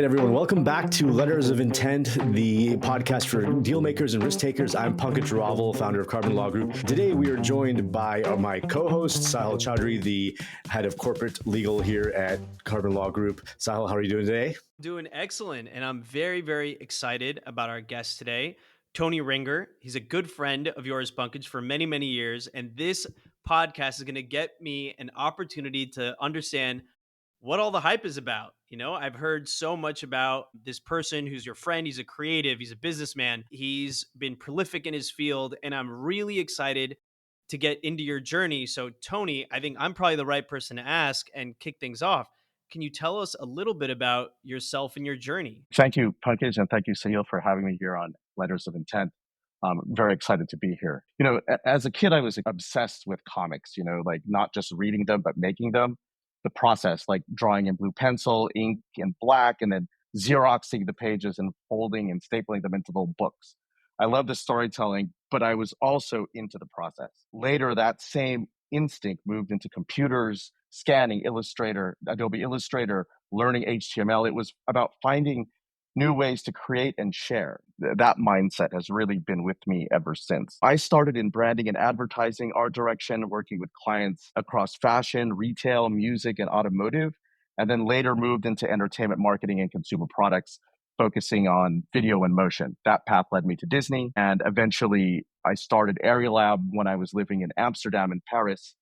everyone. Welcome back to Letters of Intent, the podcast for deal makers and risk takers. I'm Pankaj, Raval, founder of Carbon Law Group. Today, we are joined by my co-host, Sahil Chaudry, the head of corporate legal here at Carbon Law Group. Sahil, how are you doing today? Doing excellent. And I'm very, very excited about our guest today, Tony Ringor. He's a good friend of yours, Pankaj, for many, many years. And this podcast is going to get me an opportunity to understand what all the hype is about. I've heard so much about this person who's your friend. He's a creative, he's a businessman, he's been prolific in his field, and I'm really excited to get into your journey. So, Tony, I think I'm probably the right person to ask and kick things off. Can you tell us a little bit about yourself and your journey? Thank you, Pankaj, and thank you, Sahil, for having me here on Letters of Intent. I'm very excited to be here. As a kid, I was obsessed with comics, like not just reading them, but making them. The process, like drawing in blue pencil, ink, and black, and then Xeroxing the pages and folding and stapling them into little books. I love the storytelling, but I was also into the process. Later, that same instinct moved into computers, scanning, Illustrator, Adobe Illustrator, learning HTML. It was about finding new ways to create and share. That mindset has really been with me ever since. I started in branding and advertising, art direction, working with clients across fashion, retail, music, and automotive, and then later moved into entertainment marketing and consumer products, focusing on video and motion. That path led me to Disney, and eventually I started Area Lab when I was living in Amsterdam and Paris,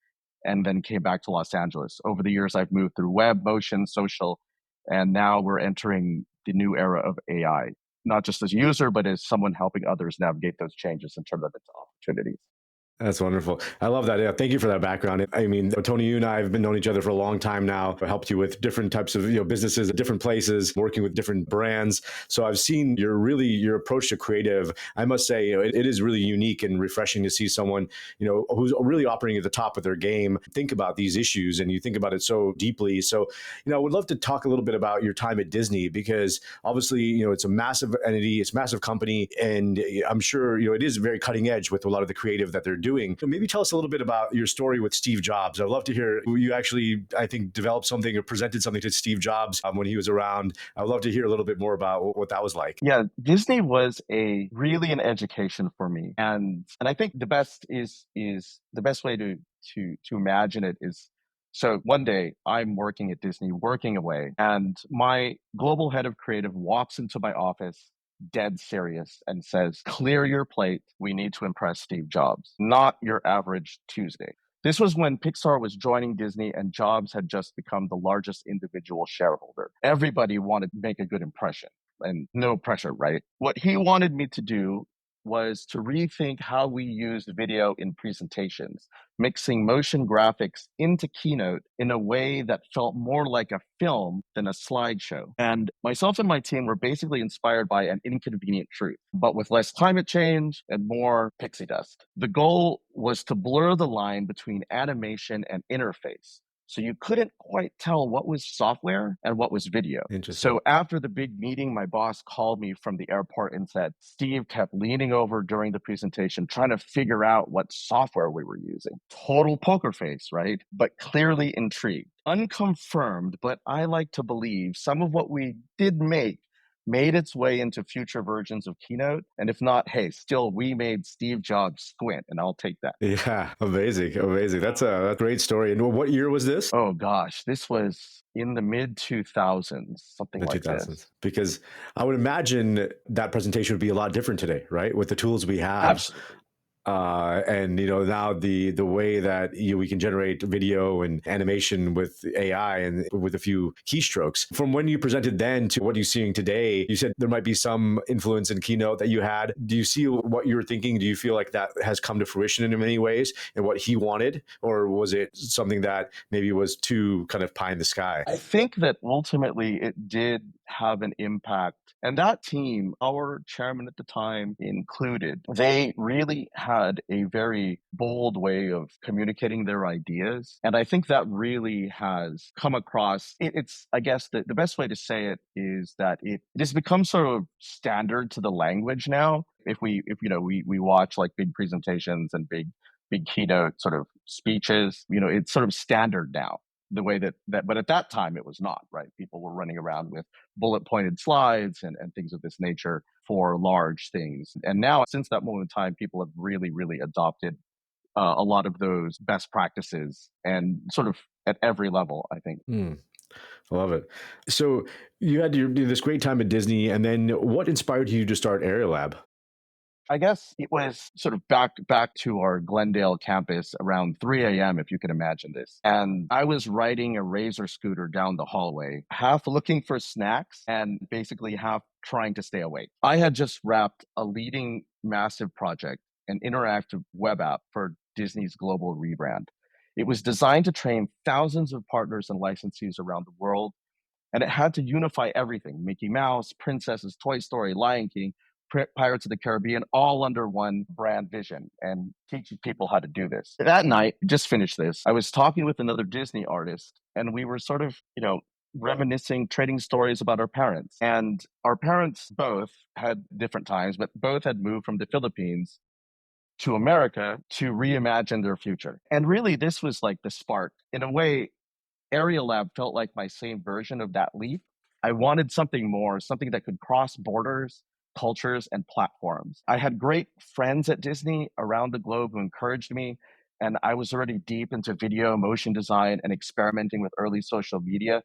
and then came back to Los Angeles. Over the years, I've moved through web, motion, social, and now we're entering the new era of AI, not just as a user, but as someone helping others navigate those changes and turn them into opportunities. That's wonderful. I love that. Yeah, thank you for that background. I mean, Tony, you and I have been knowing each other for a long time now. I helped you with different types of businesses at different places, working with different brands. So I've seen your approach to creative. I must say, it is really unique and refreshing to see someone, who's really operating at the top of their game, think about these issues, and you think about it so deeply. So, I would love to talk a little bit about your time at Disney, because obviously, it's a massive entity, it's a massive company, and I'm sure, it is very cutting edge with a lot of the creative that they're doing. So maybe tell us a little bit about your story with Steve Jobs. I'd love to hear, you actually, I think, developed something or presented something to Steve Jobs when he was around. I'd love to hear a little bit more about what that was like. Yeah, Disney was really an education for me. And I think the best the best way to imagine it is, so one day I'm working at Disney, working away, and my global head of creative walks into my office dead serious and says, "Clear your plate. We need to impress Steve Jobs, not your average Tuesday." This was when Pixar was joining Disney and Jobs had just become the largest individual shareholder. Everybody wanted to make a good impression and no pressure, right? What he wanted me to do was to rethink how we used video in presentations, mixing motion graphics into Keynote in a way that felt more like a film than a slideshow. And myself and my team were basically inspired by An Inconvenient Truth, but with less climate change and more pixie dust. The goal was to blur the line between animation and interface, so you couldn't quite tell what was software and what was video. Interesting. So after the big meeting, my boss called me from the airport and said, "Steve kept leaning over during the presentation, trying to figure out what software we were using." Total poker face, right? But clearly intrigued. Unconfirmed, but I like to believe some of what we did make made its way into future versions of Keynote. And if not, hey, still, we made Steve Jobs squint, and I'll take that. Yeah, amazing. That's a great story. And what year was this? Oh, gosh, this was in the mid-2000s, something The like 2000s. this. Because I would imagine that presentation would be a lot different today, right? With the tools we have. Absolutely. And now the way that we can generate video and animation with AI and with a few keystrokes. From when you presented then to what you're seeing today, you said there might be some influence in Keynote that you had. Do you see what you were thinking? Do you feel like that has come to fruition in many ways and what he wanted? Or was it something that maybe was too kind of pie in the sky? I think that ultimately it did have an impact. And that team, our chairman at the time included, they really had a very bold way of communicating their ideas. And I think that really has come across. It's, I guess, the best way to say it is that it has become sort of standard to the language now. If we watch like big presentations and big keynote sort of speeches, it's sort of standard now. the way but at that time it was not, right? People were running around with bullet pointed slides and things of this nature for large things. And now, since that moment in time, people have really, really adopted a lot of those best practices and sort of at every level, I think. I love it. So you had this great time at Disney, and then what inspired you to start Area Lab? I guess it was sort of back to our Glendale campus around 3 a.m., if you can imagine this. And I was riding a Razor scooter down the hallway, half looking for snacks and basically half trying to stay awake. I had just wrapped a leading massive project, an interactive web app for Disney's global rebrand. It was designed to train thousands of partners and licensees around the world, and it had to unify everything: Mickey Mouse, Princesses, Toy Story, Lion King, Pirates of the Caribbean, all under one brand vision, and teaching people how to do this. That night, just finished this, I was talking with another Disney artist, and we were sort of, reminiscing, trading stories about our parents. And our parents both had different times, but both had moved from the Philippines to America to reimagine their future. And really, this was like the spark. In a way, Area Lab felt like my same version of that leap. I wanted something more, something that could cross borders, cultures, and platforms. I had great friends at Disney around the globe who encouraged me, and I was already deep into video, motion design, and experimenting with early social media.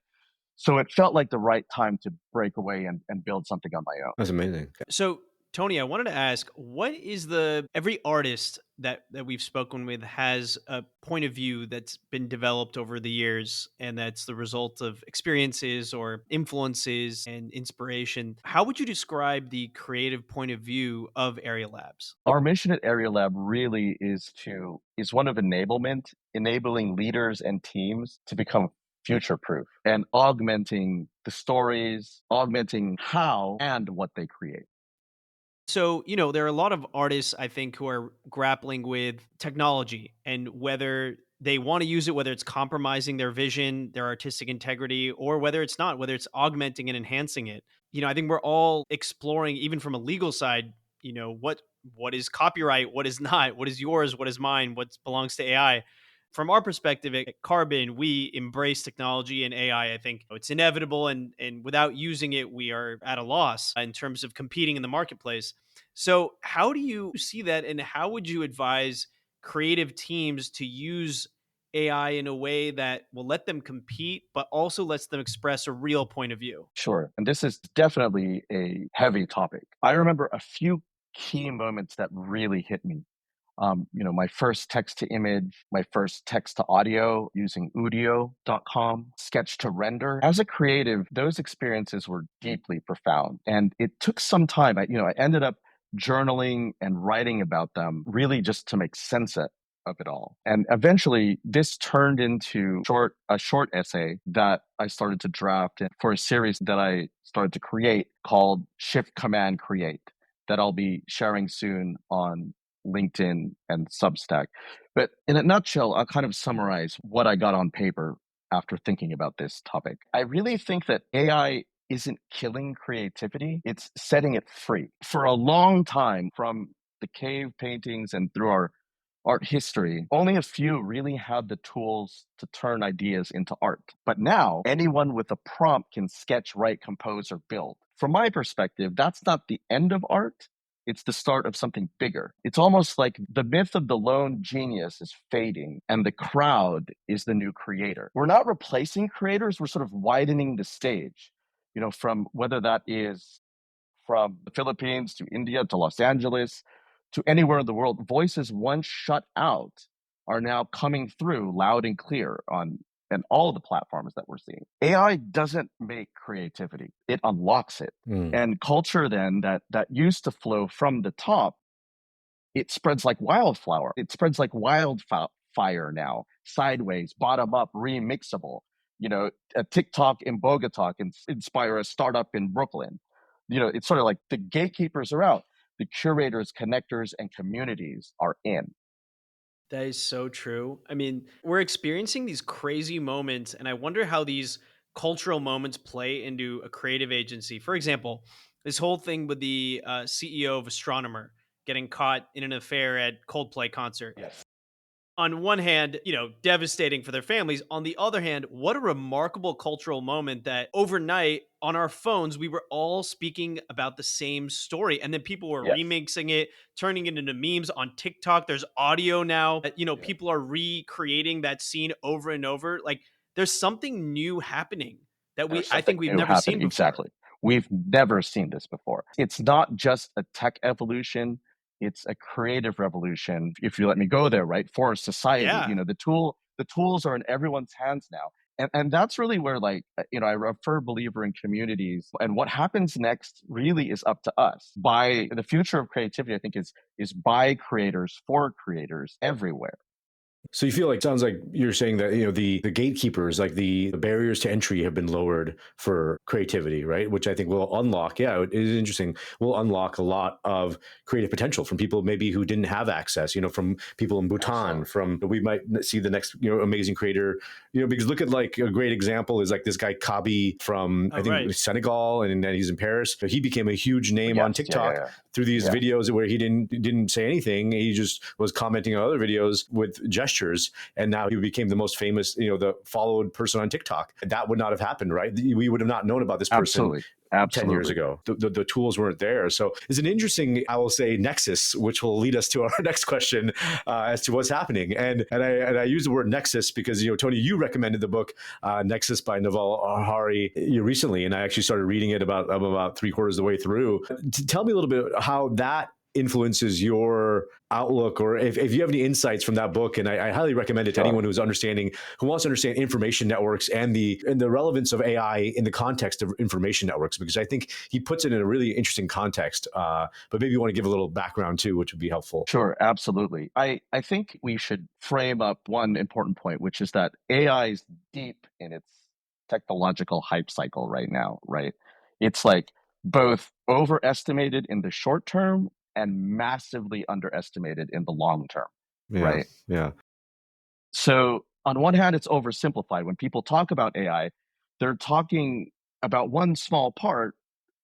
So it felt like the right time to break away and build something on my own. That's amazing. So, Tony, I wanted to ask, what is every artist that we've spoken with has a point of view that's been developed over the years, and that's the result of experiences or influences and inspiration. How would you describe the creative point of view of Area Labs? Our mission at Area Lab really is one of enablement, enabling leaders and teams to become future proof and augmenting the stories, augmenting how and what they create. So, there are a lot of artists, I think, who are grappling with technology and whether they want to use it, whether it's compromising their vision, their artistic integrity, or whether it's not, whether it's augmenting and enhancing it. I think we're all exploring, even from a legal side, what is copyright, what is not, what is yours, what is mine, what belongs to AI. From our perspective at Carbon, we embrace technology and AI. I think it's inevitable, and without using it, we are at a loss in terms of competing in the marketplace. So, how do you see that, and how would you advise creative teams to use AI in a way that will let them compete, but also lets them express a real point of view? Sure. And this is definitely a heavy topic. I remember a few key moments that really hit me. My first text to image, my first text to audio using Udio.com, sketch to render. As a creative, those experiences were deeply profound. And it took some time. I ended up journaling and writing about them really just to make sense of it all. And eventually this turned into a short essay that I started to draft for a series that I started to create called Shift Command Create, that I'll be sharing soon on LinkedIn and Substack. But in a nutshell, I'll kind of summarize what I got on paper after thinking about this topic. I really think that AI isn't killing creativity, it's setting it free. For a long time, from the cave paintings and through our art history, only a few really had the tools to turn ideas into art. But now, anyone with a prompt can sketch, write, compose, or build. From my perspective, that's not the end of art. It's the start of something bigger. It's almost like the myth of the lone genius is fading and the crowd is the new creator. We're not replacing creators, we're sort of widening the stage, from whether that is from the Philippines to India to Los Angeles to anywhere in the world. Voices once shut out are now coming through loud and clear on and all the platforms that we're seeing. AI doesn't make creativity, it unlocks it. And culture then that used to flow from the top, it spreads like wildflower. It spreads like wildfire now, sideways, bottom up, remixable. A TikTok in Bogota can inspire a startup in Brooklyn. It's sort of like the gatekeepers are out, the curators, connectors, and communities are in. That is so true. I mean, we're experiencing these crazy moments, and I wonder how these cultural moments play into a creative agency. For example, this whole thing with the CEO of Astronomer getting caught in an affair at Coldplay concert. Yes. on one hand, devastating for their families. On the other hand, what a remarkable cultural moment that overnight on our phones, we were all speaking about the same story. And then people were Yes. remixing it, turning it into memes on TikTok. There's audio now that, Yeah. people are recreating that scene over and over. Like there's something new happening that There's I think something we've new never happening. seen before. Exactly. We've never seen this before. It's not just a tech evolution, it's a creative revolution. If you let me go there, right? For society, Yeah. the tools are in everyone's hands now. And that's really where I'm a firm believer in communities, and what happens next really is up to us. By the future of creativity, I think is by creators for creators everywhere. So you feel like, sounds like you're saying that, the gatekeepers, like the barriers to entry have been lowered for creativity, right? Which I think will unlock, yeah, it is interesting, will unlock a lot of creative potential from people maybe who didn't have access, from people in Bhutan, Absolutely. we might see the next, amazing creator, because look at, like, a great example is like this guy Kabi from, I Oh, think, right. Senegal, and then he's in Paris. So he became a huge name on Yes. TikTok Yeah. through these Yeah. videos where he didn't say anything. He just was commenting on other videos with gestures, and now he became the most famous, the followed person on TikTok. That would not have happened, right? We would have not known about this person Absolutely. 10 years Absolutely. ago. The tools weren't there. So it's an interesting, I will say, nexus, which will lead us to our next question, as to what's happening. And I use the word nexus because, Tony, you recommended the book Nexus by Naval Harari recently, and I actually started reading it about three-quarters of the way through. Tell me a little bit how that influences your outlook, or if you have any insights from that book. And I highly recommend it to anyone Sure. who wants to understand information networks and the relevance of AI in the context of information networks, because I think he puts it in a really interesting context. But maybe you want to give a little background too, which would be helpful. Sure, absolutely. I think we should frame up one important point, which is that AI is deep in its technological hype cycle right now, right? It's like both overestimated in the short term and massively underestimated in the long term, Yeah, right? yeah, So, on one hand, it's oversimplified. When people talk about AI, they're talking about one small part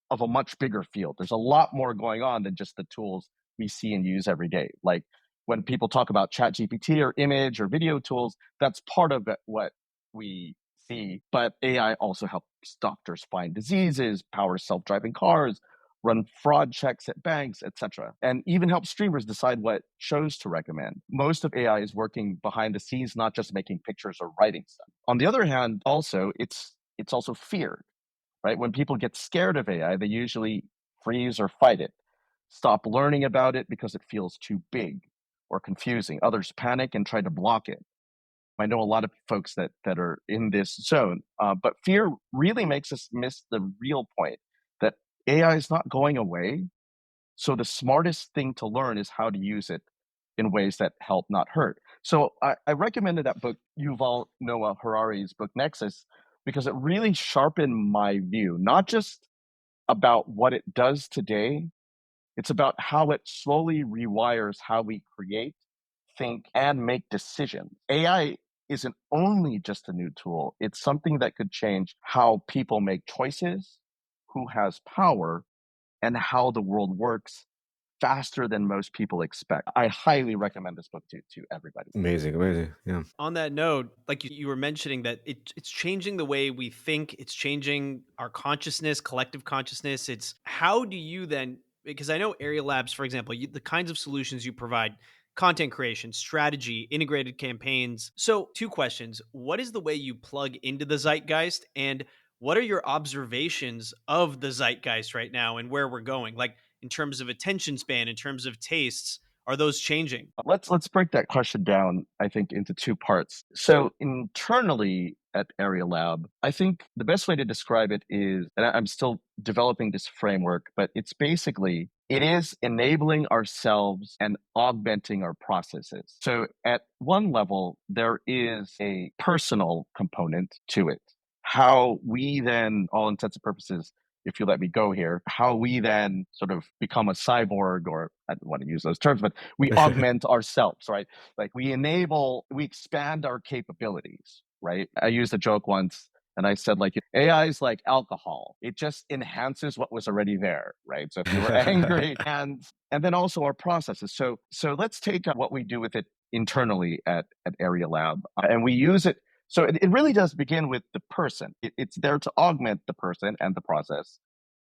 of a much bigger field. There's a lot more going on than just the tools we see and use every day. Like when people talk about ChatGPT or image or video tools, that's part of what we see. But AI also helps doctors find diseases, power self-driving cars, run fraud checks at banks, etc., and even help streamers decide what shows to recommend. Most of AI is working behind the scenes, not just making pictures or writing stuff. On the other hand, also it's also feared, right? When people get scared of AI, they usually freeze or fight it, stop learning about it because it feels too big or confusing. Others panic and try to block it. I know a lot of folks that are in this zone, but fear really makes us miss the real point that AI is not going away. So the smartest thing to learn is how to use it in ways that help, not hurt. So I recommended that book, Yuval Noah Harari's book Nexus, because it really sharpened my view, not just about what it does today, it's about how it slowly rewires how we create, think, and make decisions. AI isn't only just a new tool, it's something that could change how people make choices, who has power, and how the world works faster than most people expect. I highly recommend this book to everybody. amazing, yeah. On that note, like you were mentioning that it's changing the way we think, it's changing our consciousness, collective consciousness. It's how do you then, because I know Area Labs, for example, the kinds of solutions you provide, content creation, strategy, integrated campaigns. So, two questions. What is the way you plug into the zeitgeist? And what are your observations of the zeitgeist right now and where we're going? Like in terms of attention span, in terms of tastes, are those changing? Let's break that question down, I think, into two parts. So internally at Area Lab, I think the best way to describe it is, and I'm still developing this framework, but it's basically it is enabling ourselves and augmenting our processes. So at one level, there is a personal component to it. How we then, all intents and purposes, if you let me go here, how we then sort of become a cyborg, or I don't want to use those terms, but we augment ourselves, right? Like we expand our capabilities, right? I used a joke once and I said, like, AI is like alcohol. It just enhances what was already there, right? So if you were angry and then also our processes. So let's take what we do with it internally at Area Lab. And we use it. So it really does begin with the person. It's there to augment the person and the process,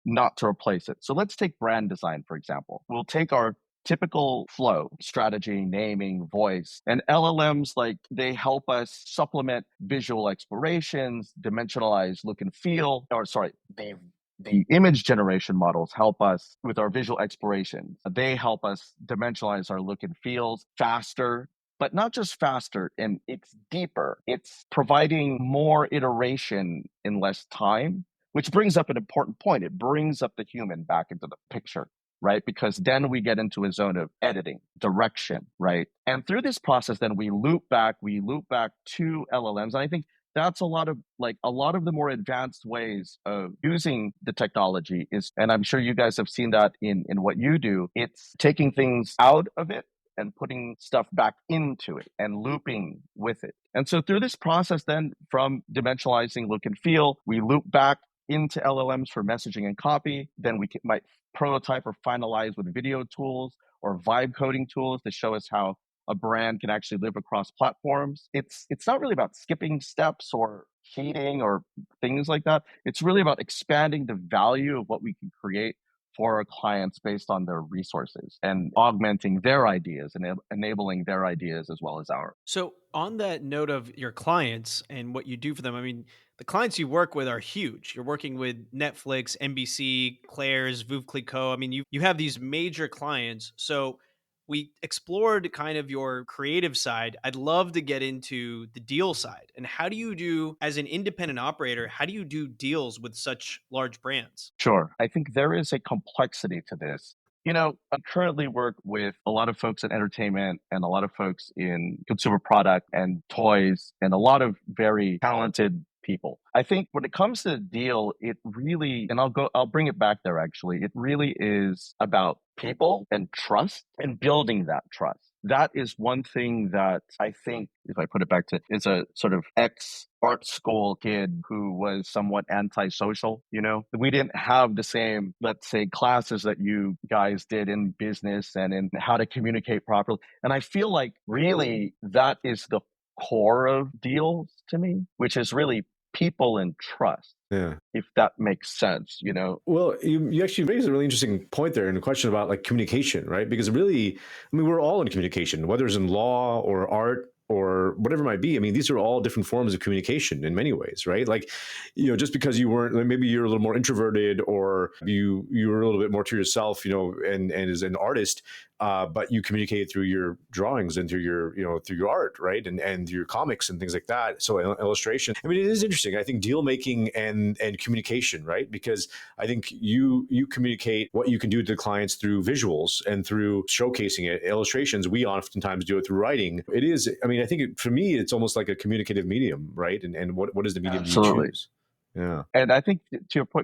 not to replace it. So let's take brand design, for example. We'll take our typical flow, strategy, naming, voice, and LLMs, like they help us supplement visual explorations, dimensionalize look and feel, or sorry, the image generation models help us with our visual explorations. They help us dimensionalize our look and feels faster, but not just faster, and it's deeper. It's providing more iteration in less time, which brings up an important point. It brings up the human back into the picture, right? Because then we get into a zone of editing, direction, right? And through this process, then we loop back to LLMs. And I think that's a lot of the more advanced ways of using the technology is, and I'm sure you guys have seen that in what you do, it's taking things out of it and putting stuff back into it and looping with it. And so through this process, then from dimensionalizing look and feel, we loop back into LLMs for messaging and copy. Then we might prototype or finalize with video tools or vibe coding tools to show us how a brand can actually live across platforms. It's not really about skipping steps or cheating or things like that. It's really about expanding the value of what we can create for our clients based on their resources and augmenting their ideas and enabling their ideas as well as ours. So, on that note of your clients and what you do for them, I mean, the clients you work with are huge. You're working with Netflix, NBC, Claire's, Veuve Clicquot. I mean, you have these major clients. So, we explored kind of your creative side. I'd love to get into the deal side. And how do you do, as an independent operator, how do you do deals with such large brands? Sure. I think there is a complexity to this. I currently work with a lot of folks in entertainment and a lot of folks in consumer product and toys and a lot of very talented people. I think when it comes to the deal, it really, and I'll bring it back there actually. It really is about people and trust and building that trust. That is one thing that I think, if I put it back to, is a sort of ex art school kid who was somewhat antisocial. We didn't have the same, let's say, classes that you guys did in business and in how to communicate properly. And I feel like really that is the core of deals to me, which is really people and trust. Yeah. If that makes sense. Well, you actually raised a really interesting point there in a question about like communication, right? Because really, I mean, we're all in communication, whether it's in law or art or whatever it might be. I mean, these are all different forms of communication in many ways, right? Like, just because you weren't, like, maybe you're a little more introverted or you were a little bit more to yourself, and as an artist, but you communicate through your drawings and through your, through your art, right? And your comics and things like that. So illustration. I mean, it is interesting. I think deal making and communication, right? Because I think you communicate what you can do to the clients through visuals and through showcasing it. Illustrations, we oftentimes do it through writing. It is, I mean, I think for me, it's almost like a communicative medium, right? And what is the medium Absolutely. you choose? Yeah. And I think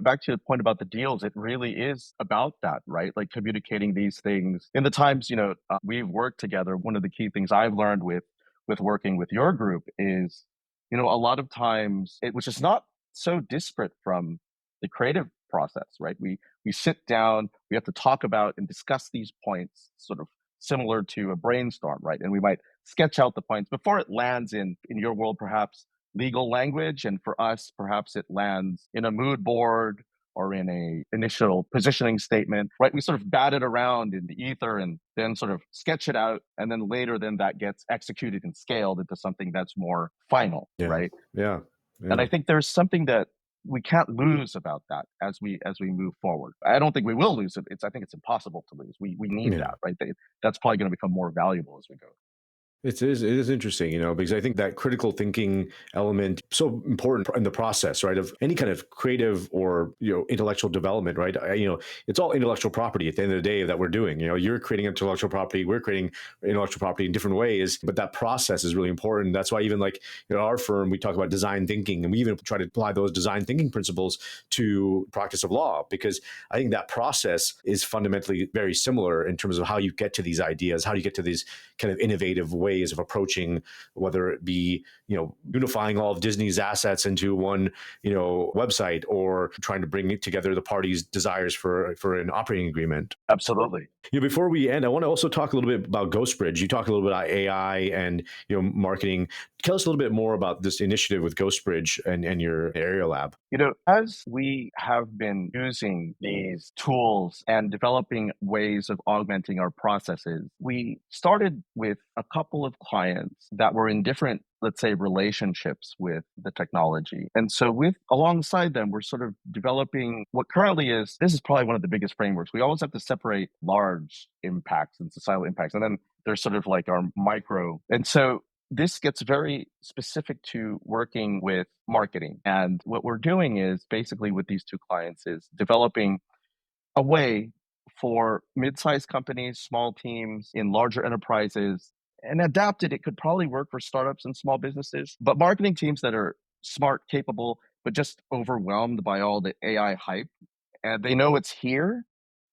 back to your point about the deals, it really is about that, right? Like communicating these things. In the times, we've worked together, one of the key things I've learned with working with your group is, a lot of times which is not so disparate from the creative process, right? We sit down, we have to talk about and discuss these points, sort of similar to a brainstorm, right? And we might sketch out the points before it lands in your world, perhaps legal language, and for us perhaps it lands in a mood board or in a initial positioning statement, right? We sort of bat it around in the ether and then sort of sketch it out, and then later then that gets executed and scaled into something that's more final. Yeah. Right? Yeah. And I think there's something that we can't lose about that as we move forward. I don't think we will lose it. I think it's impossible to lose. We need Yeah. that, right? That's probably going to become more valuable as we go. It is interesting, because I think that critical thinking element so important in the process, right, of any kind of creative or intellectual development, right? It's all intellectual property at the end of the day that we're doing. You're creating intellectual property, we're creating intellectual property in different ways, but that process is really important. That's why even like our firm, we talk about design thinking, and we even try to apply those design thinking principles to practice of law, because I think that process is fundamentally very similar in terms of how you get to these ideas, how you get to these kind of innovative ways ways of approaching, whether it be, unifying all of Disney's assets into one, website, or trying to bring together the parties' desires for an operating agreement. Absolutely. Before we end, I want to also talk a little bit about GhostBridge. You talk a little bit about AI and marketing. Tell us a little bit more about this initiative with GhostBridge and your area lab. As we have been using these tools and developing ways of augmenting our processes, we started with a couple of clients that were in different, let's say, relationships with the technology. And so alongside them, we're sort of developing what currently this is probably one of the biggest frameworks. We always have to separate large impacts and societal impacts. And then there's sort of like our micro. And so this gets very specific to working with marketing. And what we're doing is basically with these two clients is developing a way for mid-sized companies, small teams, in larger enterprises, and adapted. It could probably work for startups and small businesses, but marketing teams that are smart, capable, but just overwhelmed by all the AI hype. And they know it's here,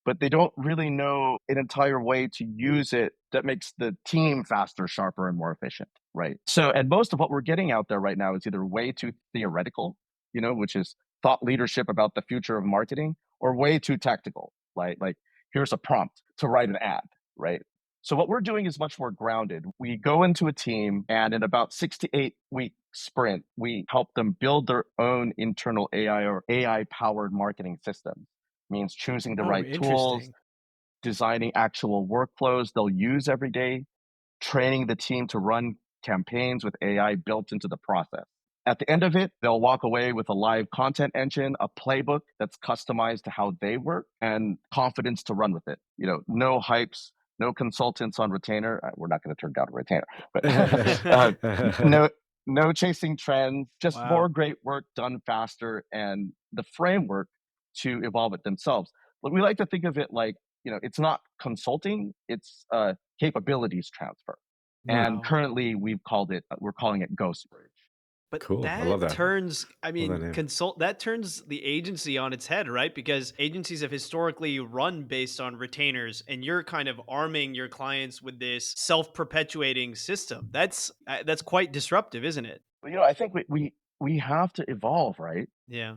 but they don't really know an entire way to use it that makes the team faster, sharper, and more efficient, right? So, and most of what we're getting out there right now is either way too theoretical, which is thought leadership about the future of marketing, or way too tactical, like here's a prompt to write an ad, right? So what we're doing is much more grounded. We go into a team, and in about 6 to 8 week sprint, we help them build their own internal AI or AI powered marketing system. Means choosing the right tools, designing actual workflows they'll use every day, training the team to run campaigns with AI built into the process. At the end of it, they'll walk away with a live content engine, a playbook that's customized to how they work, and confidence to run with it. No hypes, no consultants on retainer. We're not going to turn down a retainer, but no chasing trends, just more great work done faster, and the framework to evolve it themselves. But we like to think of it like, it's not consulting, it's capabilities transfer. And currently we're calling it GhostBridge. But cool. I love that. That turns the agency on its head, right? Because agencies have historically run based on retainers, and you're kind of arming your clients with this self-perpetuating system. That's quite disruptive, isn't it? Well, I think we have to evolve, right? Yeah.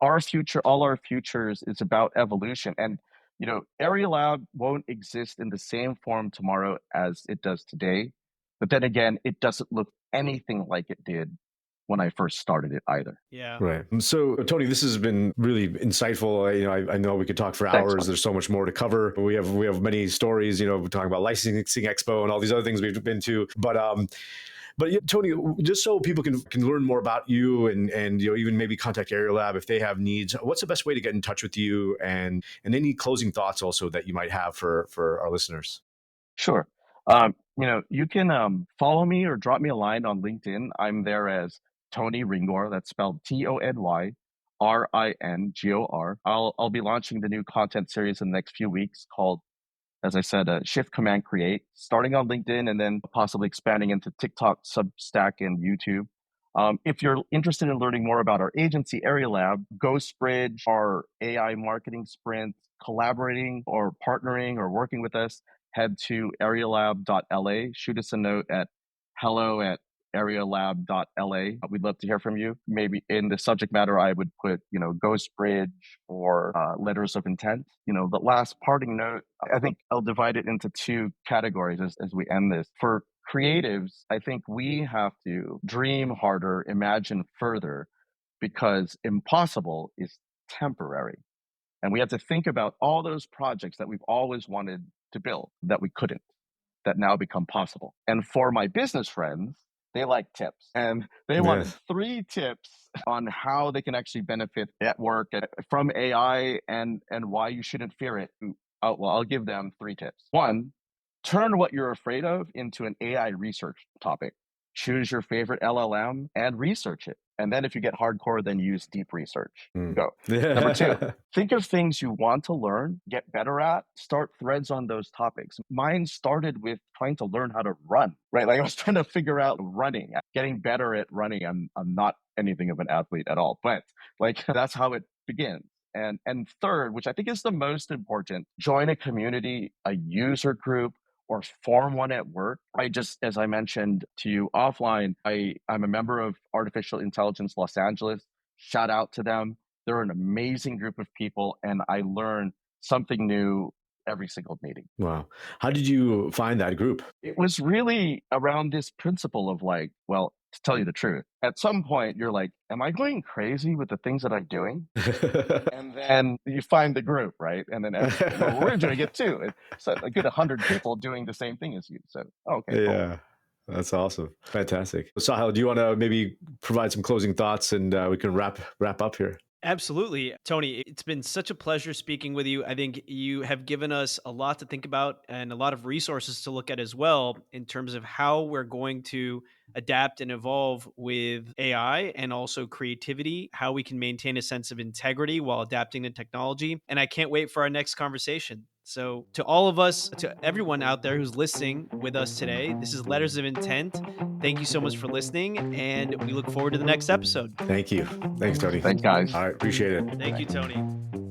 Our future, all our futures is about evolution. And, Area Lab won't exist in the same form tomorrow as it does today. But then again, it doesn't look anything like it did when I first started it either. Yeah. Right. So, Tony, this has been really insightful. I know we could talk for hours. Thanks. There's so much more to cover. We have many stories, we're talking about Licensing Expo and all these other things we've been to. But yeah, Tony, just so people can learn more about you and even maybe contact Area Lab if they have needs, what's the best way to get in touch with you, and any closing thoughts also that you might have for our listeners? Sure. You can follow me or drop me a line on LinkedIn. I'm there as Tony Ringor. That's spelled TonyRingor. I'll be launching the new content series in the next few weeks called, as I said, Shift Command Create, starting on LinkedIn and then possibly expanding into TikTok, Substack, and YouTube. If you're interested in learning more about our agency, Area Lab, GhostBridge, our AI marketing sprint, collaborating or partnering or working with us, head to arealab.la. Shoot us a note at hello@arealab.la. We'd love to hear from you. Maybe in the subject matter, I would put, GhostBridge or letters of intent. The last parting note, I think I'll divide it into two categories as we end this. For creatives, I think we have to dream harder, imagine further, because impossible is temporary. And we have to think about all those projects that we've always wanted to build that we couldn't, that now become possible. And for my business friends, they like tips, and they want 3 tips on how they can actually benefit at work from AI and why you shouldn't fear it. I'll give them 3 tips. 1, turn what you're afraid of into an AI research topic. Choose your favorite LLM and research it. And then if you get hardcore, then use deep research. Go. Number 2, think of things you want to learn, get better at, start threads on those topics. Mine started with trying to learn how to run, right? Like I was trying to figure out running, getting better at running. I'm not anything of an athlete at all, but like that's how it begins. And third, which I think is the most important, join a community, a user group, or form one at work. I just, as I mentioned to you offline, I'm a member of Artificial Intelligence Los Angeles. Shout out to them. They're an amazing group of people, and I learn something new every single meeting. Wow. How did you find that group? It was really around this principle of like, well, to tell you the truth, at some point you're like, am I going crazy with the things that I'm doing? And then you find the group, right? And then we're doing it too. It's a good 100 people doing the same thing as you. So, okay, cool. Yeah. That's awesome. Fantastic. Sahil, do you want to maybe provide some closing thoughts and we can wrap up here? Absolutely. Tony, it's been such a pleasure speaking with you. I think you have given us a lot to think about and a lot of resources to look at as well in terms of how we're going to adapt and evolve with AI and also creativity, how we can maintain a sense of integrity while adapting to technology. And I can't wait for our next conversation. So, to all of us, to everyone out there who's listening with us today, this is Letters of Intent. Thank you so much for listening, and we look forward to the next episode. Thank you. Thanks, Tony. Thanks, guys. All right. Appreciate it. Thank you, Tony.